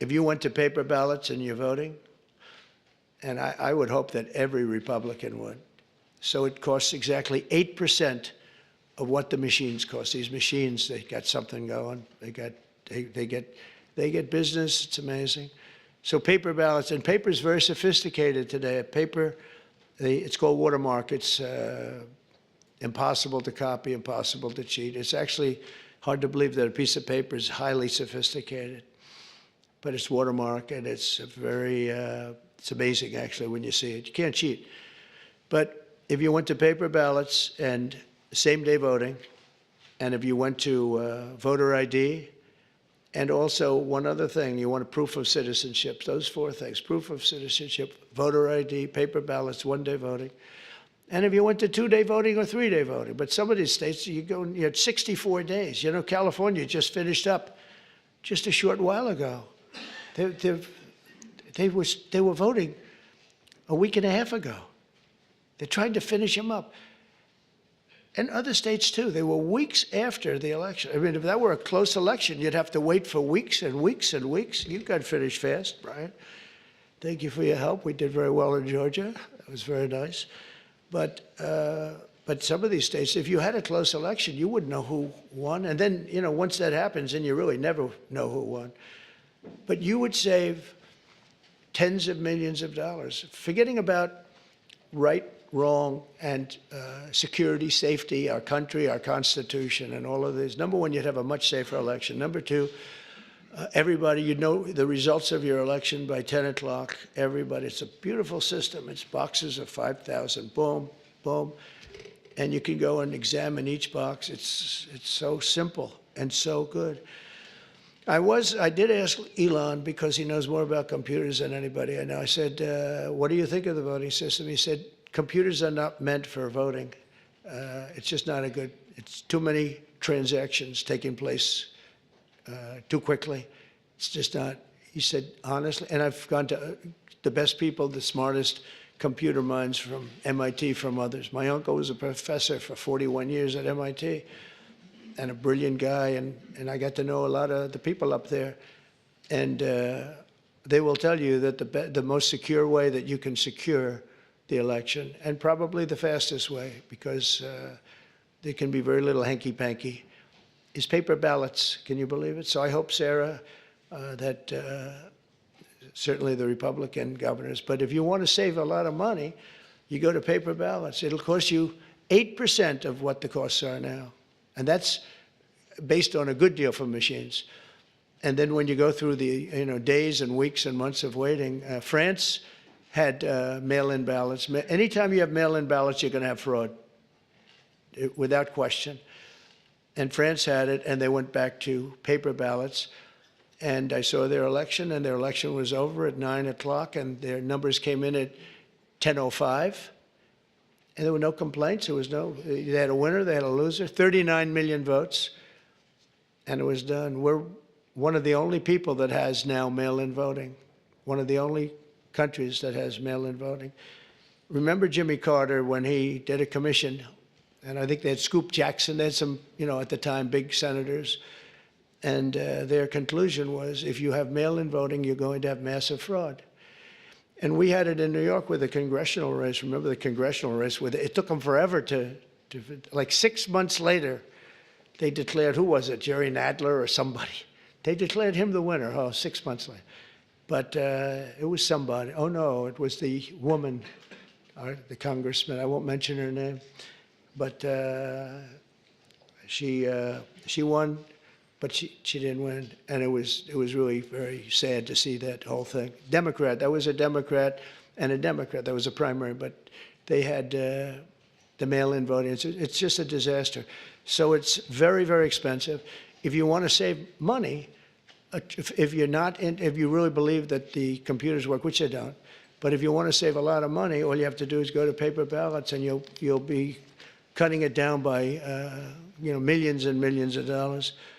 if you went to paper ballots and you're voting, and I would hope that every Republican would, so it costs exactly 8% of what the machines cost. These machines, they got something going. They get business. It's amazing. So paper ballots, and paper is very sophisticated today. Paper, it's called watermark. It's impossible to copy, impossible to cheat. It's actually hard to believe that a piece of paper is highly sophisticated, but it's watermark, and it's very, it's amazing actually when you see it. You can't cheat. But if you went to paper ballots and same-day voting, and if you went to voter ID, and also one other thing, you want a proof of citizenship. Those four things: proof of citizenship, voter ID, paper ballots, one-day voting. And if you went to two-day voting or three-day voting, but some of these states, you had 64 days. You know, California just finished up just a short while ago. They were voting a week and a half ago. They're trying to finish them up. And other states, too. They were weeks after the election. I mean, if that were a close election, you'd have to wait for weeks and weeks and weeks. You got finished fast, Brian. Thank you for your help. We did very well in Georgia. That was very nice. But some of these states, if you had a close election, you wouldn't know who won. And then, you know, once that happens, then you really never know who won. But you would save tens of millions of dollars, forgetting about right, wrong, and security, safety, our country, our Constitution, and all of these. Number one, you'd have a much safer election. Number two, everybody, you'd know the results of your election by 10 o'clock. Everybody, it's a beautiful system. It's boxes of 5,000, boom, boom. And you can go and examine each box. It's so simple and so good. I did ask Elon, because he knows more about computers than anybody I know. I said, what do you think of the voting system? He said, computers are not meant for voting. It's just not a good, it's too many transactions taking place too quickly. It's just not, he said, honestly, and I've gone to the best people, the smartest computer minds from MIT, from others. My uncle was a professor for 41 years at MIT, and a brilliant guy, and I got to know a lot of the people up there. And they will tell you that the most secure way that you can secure the election, and probably the fastest way, because there can be very little hanky-panky, is paper ballots. Can you believe it? So I hope, Sarah, that certainly the Republican governors, but if you want to save a lot of money, you go to paper ballots. It'll cost you 8% of what the costs are now. And that's based on a good deal for machines. And then when you go through the days and weeks and months of waiting, France had mail-in ballots. Anytime you have mail-in ballots, you're going to have fraud, without question. And France had it, and they went back to paper ballots. And I saw their election, and their election was over at 9 o'clock, and their numbers came in at 10:05. And there were no complaints. There was no, they had a winner, they had a loser, 39 million votes, and it was done. We're one of the only people that has now mail-in voting, one of the only countries that has mail-in voting. Remember Jimmy Carter when he did a commission, and I think they had Scoop Jackson, they had some, at the time, big senators, and their conclusion was, if you have mail-in voting, you're going to have massive fraud. And we had it in New York with the congressional race. Remember the congressional race? It took them forever like 6 months later, they declared, who was it, Jerry Nadler or somebody? They declared him the winner, 6 months later. But it was somebody. Oh, no, it was the woman, the congressman. I won't mention her name. But she won. But she didn't win, and it was really very sad to see that whole thing. Democrat, that was a Democrat and a Democrat. That was a primary, but they had the mail-in voting. It's just a disaster. So it's very, very expensive. If you want to save money, if you really believe that the computers work, which they don't, but if you want to save a lot of money, all you have to do is go to paper ballots, and you'll be cutting it down by millions and millions of dollars.